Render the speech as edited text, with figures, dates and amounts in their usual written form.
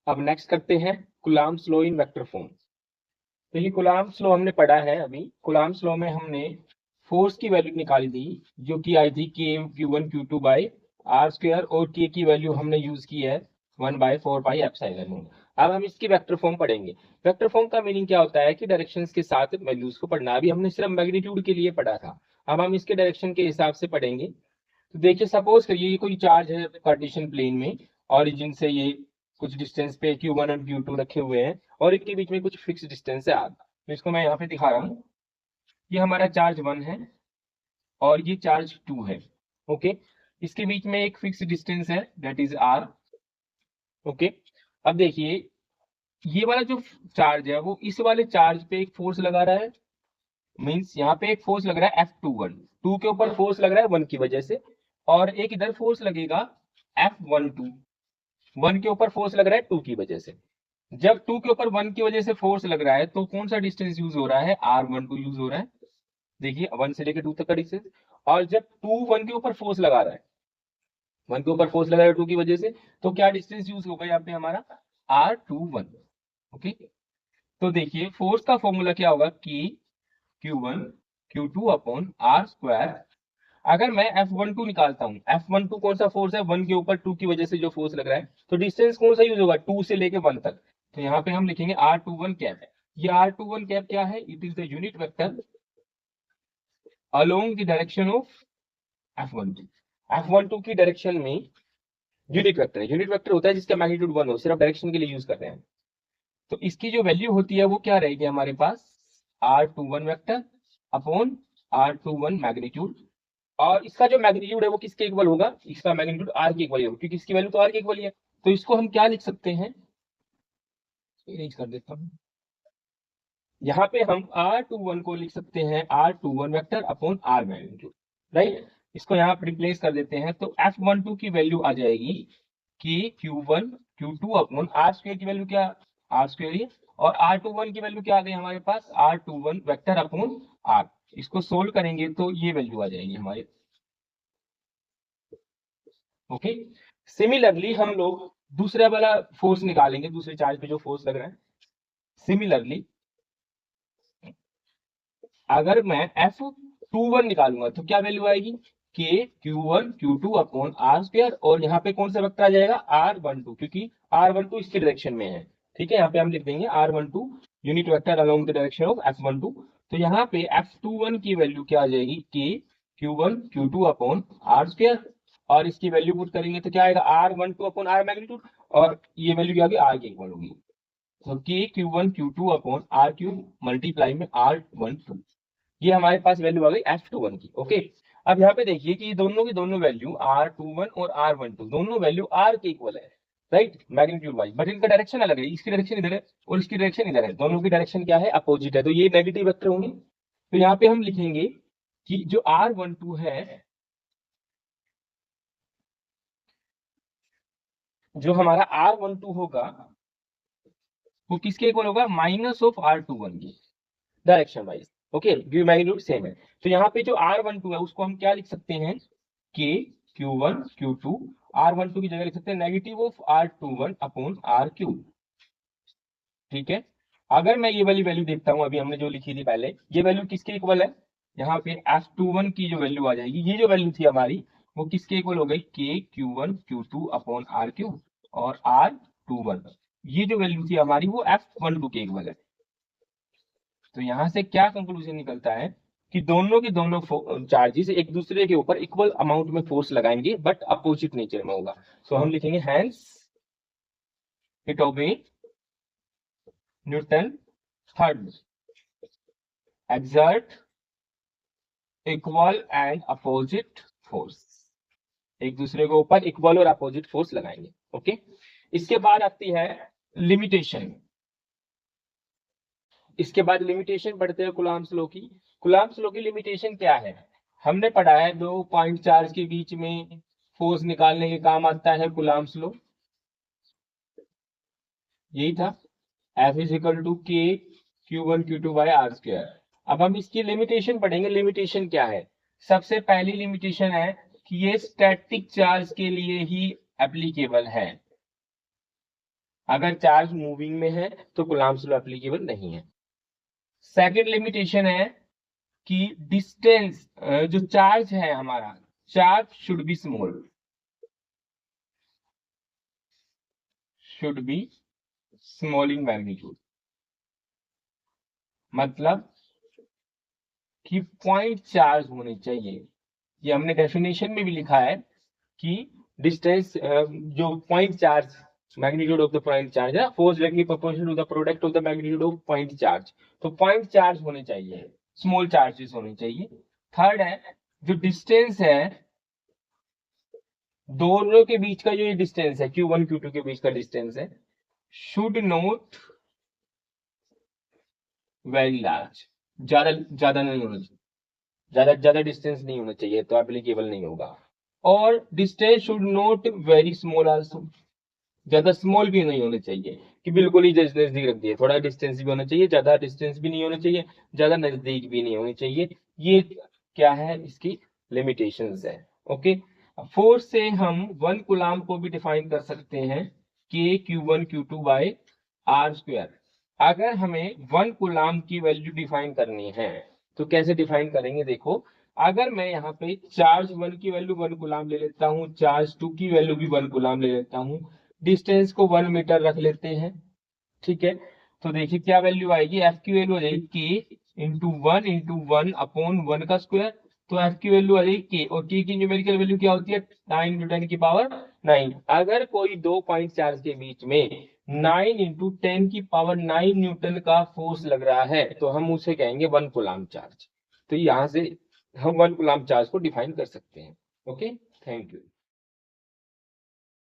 अब नेक्स्ट करते हैं Coulomb's law in vector form. तो ये कूलम्ब्स लॉ हमने पढ़ा है अभी। कूलम्ब्स लॉ में हमने फोर्स की वैल्यू निकाली थी जो कि आई थी के Q1 Q2 by are square, और के की वैल्यू हमने यूज की है 1/4πε0। अब हम इसकी वेक्टर फॉर्म पढ़ेंगे। वेक्टर फॉर्म का मीनिंग क्या होता है कि डायरेक्शंस के साथ वैल्यूज को पढ़ना। अभी हमने सिर्फ मैग्नीट्यूड के लिए पढ़ा था, अब हम इसके डायरेक्शन के हिसाब से पढ़ेंगे। तो देखिए, सपोज करिए ये कोई चार्ज है कार्टेशियन प्लेन में, ओरिजिन से ये कुछ डिस्टेंस पे Q1 और Q2 रखे हुए हैं, और इनके बीच में कुछ फिक्स डिस्टेंस है R। तो इसको मैं यहाँ पे दिखा रहा हूँ। ये हमारा चार्ज 1 है और ये चार्ज 2 है। ओके, इसके बीच में एक फिक्स डिस्टेंस है, दैट इज R। ओके, अब देखिए ये वाला जो चार्ज है वो इस वाले चार्ज पे एक फोर्स लगा रहा है। मींस यहाँ पे एक फोर्स लग रहा है F21, 2 के ऊपर फोर्स लग रहा है 1 की वजह से, और एक इधर फोर्स लगेगा F12, 1 के ऊपर फोर्स लग रहा है 2 की वजह से। जब 2 के ऊपर 1 की वजह से फोर्स लग रहा है तो कौन सा डिस्टेंस यूज हो रहा है? R12 यूज हो रहा है। देखिए 1 से लेकर 2 तक का डिस्टेंस। और जब 2 1 के ऊपर फोर्स लगा रहा है, 1 के ऊपर फोर्स लगा रहा है 2 की वजह से, तो क्या डिस्टेंस यूज होगा यहाँ पे हमारा? R21। ओके, तो देखिए फोर्स का फॉर्मूला क्या होगा कि Q1 Q2 upon R square. अगर मैं F12 निकालता हूँ, F12 कौन सा फोर्स है? 1 के ऊपर 2 की वजह से जो फोर्स लग रहा है, तो डिस्टेंस कौन सा यूज होगा? 2 से लेके 1 तक। तो यहाँ पे हम लिखेंगे R21 कैप है। ये R21 कैप क्या है? It is the unit vector along the direction of F12। F12 की डायरेक्शन में यूनिट वेक्टर है। यूनिट वेक्टर होता है जिसका मैग्नीट्यूड 1 हो, सिर्फ डायरेक्शन के लिए यूज कर रहे हैं। तो इसकी जो वैल्यू होती है वो क्या रहेगी हमारे पास? R21 vector upon R21 magnitude. और इसका जो मैग्नीट्यूड है वो किसके इक्वल होगा? इसका मैग्नीट्यूड R के इक्वल होगा, क्योंकि इसकी वैल्यू तो R के इक्वल ही है। तो इसको हम क्या लिख सकते हैं? इरेज कर देता हूं। यहाँ पे हम R21 को लिख सकते हैं R21 vector upon R magnitude, right. इसको यहाँ पे रिप्लेस कर देते हैं, तो F12 की वैल्यू आ जाएगी कि Q1 Q2 upon R square की वैल्यू क्या? R स्क्वायर ही। और R21 की वैल्यू क्या आ गई हमारे पास? R21 vector upon R। इसको सोल्व करेंगे तो ये वैल्यू आ जाएगी हमारे। ओके, सिमिलरली हम लोग दूसरा वाला फोर्स निकालेंगे, दूसरे चार्ज पे जो फोर्स लग रहा है। सिमिलरली अगर मैं F21 निकालूंगा तो क्या वैल्यू आएगी? के Q1 Q2 upon R square, और यहाँ पे कौन सा वेक्टर आ जाएगा? R12, क्योंकि R12 इसके डायरेक्शन में है। ठीक है, यहाँ पे हम लिख देंगे R12 unit vector along the direction of F12। तो यहाँ पे F21 की वैल्यू क्या आ जाएगी? के Q1 Q2 upon R square, और इसकी वैल्यू पुट करेंगे तो क्या आएगा? R12 अपॉन R मैग्नीट्यूड, और ये वैल्यू क्या होगी? R के इक्वल होगी। तो के Q1 Q2 upon R cube multiply में R12, ये हमारे पास वैल्यू आ गई F21 की। ओके, अब यहाँ पे देखिए कि ये दोनों की दोनों वैल्यू R21 और R12 दोनों वैल्यू R के इक्वल है, राइट, मैग्नीट्यूड वाइज। बट इनका डायरेक्शन अलग है, इसकी डायरेक्शन इधर है और इसकी डायरेक्शन इधर है, दोनों की डायरेक्शन क्या है? अपोजिट है, तो ये नेगेटिव वेक्टर होंगे। तो यहाँ पे हम लिखेंगे कि जो R12 है, जो हमारा R12 होगा वो किसके इक्वल होगा? माइनस ऑफ R21 की डायरेक्शन वाइज। ओके, क्योंकि मैग्नीट्यूड सेम है। तो यहाँ पे जो R12 है उसको हम क्या लिख सकते हैं? के Q1 Q2, R12 की जगह लिख सकते हैं negative of R21 upon R cube. ठीक है, अगर मैं ये वाली वैल्यू देखता हूं, अभी हमने जो लिखी थी पहले, ये वैल्यू किसके इक्वल है? यहाँ पे F21 की जो वैल्यू आ जाएगी, ये जो वैल्यू थी हमारी वो किसके इक्वल हो गई? के Q1 Q2 upon R cube, और R21 ये जो वैल्यू थी हमारी वो F12 के इक्वल है। तो यहां से क्या कंक्लूजन निकलता है कि दोनों के दोनों चार्जेस एक दूसरे के ऊपर इक्वल अमाउंट में फोर्स लगाएंगे, बट अपोजिट नेचर में होगा। सो हम लिखेंगे hence it obey Newton third exert equal and opposite force. एक दूसरे के ऊपर इक्वल और अपोजिट फोर्स लगाएंगे। ओके, इसके बाद आती है लिमिटेशन। इसके बाद लिमिटेशन पढ़ते हैं कूलम्ब्स लॉ की। कूलम्ब्स लॉ की लिमिटेशन क्या है? हमने पढ़ा है दो पॉइंट चार्ज के बीच में फोर्स निकालने के काम आता है कूलम्ब्स लॉ, यही था। F इज इक्वल टू के Q1 Q2 bye R square. अब हम इसकी लिमिटेशन पढ़ेंगे। लिमिटेशन क्या है? सबसे पहली लिमिटेशन है कि ये स्टैटिक चार्ज के लिए ही एप्लीकेबल है। अगर चार्ज मूविंग में है तो कूलम्ब्स लॉ एप्लीकेबल नहीं है। सेकंड लिमिटेशन है कि डिस्टेंस, जो चार्ज है हमारा, charge should be small, should be small in magnitude, मतलब कि पॉइंट चार्ज होने चाहिए। ये हमने डेफिनेशन में भी लिखा है कि डिस्टेंस, जो point charge, magnitude of the point charge है, force directly proportional to the product of the magnitude of point charge. तो पॉइंट चार्ज होने चाहिए, स्मॉल चार्जेस होने चाहिए। थर्ड है, जो डिस्टेंस है दोनों के बीच का, जो ये डिस्टेंस है Q1 Q2 के बीच का डिस्टेंस है, शुड नॉट वेरी लार्ज, ज्यादा ज्यादा नहीं होना चाहिए, ज्यादा डिस्टेंस नहीं होना चाहिए, तो एप्लीकेबल नहीं होगा। और distance should not very small also, ज्यादा स्मॉल भी नहीं होने चाहिए कि बिल्कुल ही नजदीक रख दिए, थोड़ा डिस्टेंस भी होना चाहिए, ज्यादा डिस्टेंस भी नहीं होना चाहिए, ज्यादा नजदीक भी नहीं होनी चाहिए। ये क्या है, इसकी लिमिटेशंस है। ओके, फोर्स से हम 1 कूलम्ब को भी डिफाइन कर सकते हैं के Q1 Q2 bye are square. अगर हमें 1 कूलम्ब की वैल्यू डिफाइन करनी है तो कैसे डिफाइन करेंगे, देखो। अगर मैं यहाँ पे चार्ज 1 की वैल्यू 1 कूलम्ब ले लेता हूँ, चार्ज 2 की वैल्यू भी 1 कूलम्ब ले लेता हूँ, डिस्टेंस को 1 मीटर रख लेते हैं, ठीक है। तो देखिए क्या वैल्यू आएगी, एफ की वैल्यू आ जाएगी के इंटू वन अपॉन 1 का स्क्वायर। तो एफ की वैल्यू आ जाएगी के, और के की न्यूमेरिकल वैल्यू क्या होती है, 9 इंटू 10 की पावर 9। अगर कोई दो पॉइंट चार्ज के बीच में 9 इंटू 10 की पावर 9 न्यूटन का फोर्स लग रहा है तो हम उसे कहेंगे 1 कूलम्ब चार्ज। तो यहाँ से हम 1 कूलम्ब चार्ज को डिफाइन कर सकते हैं। Okay, thank you.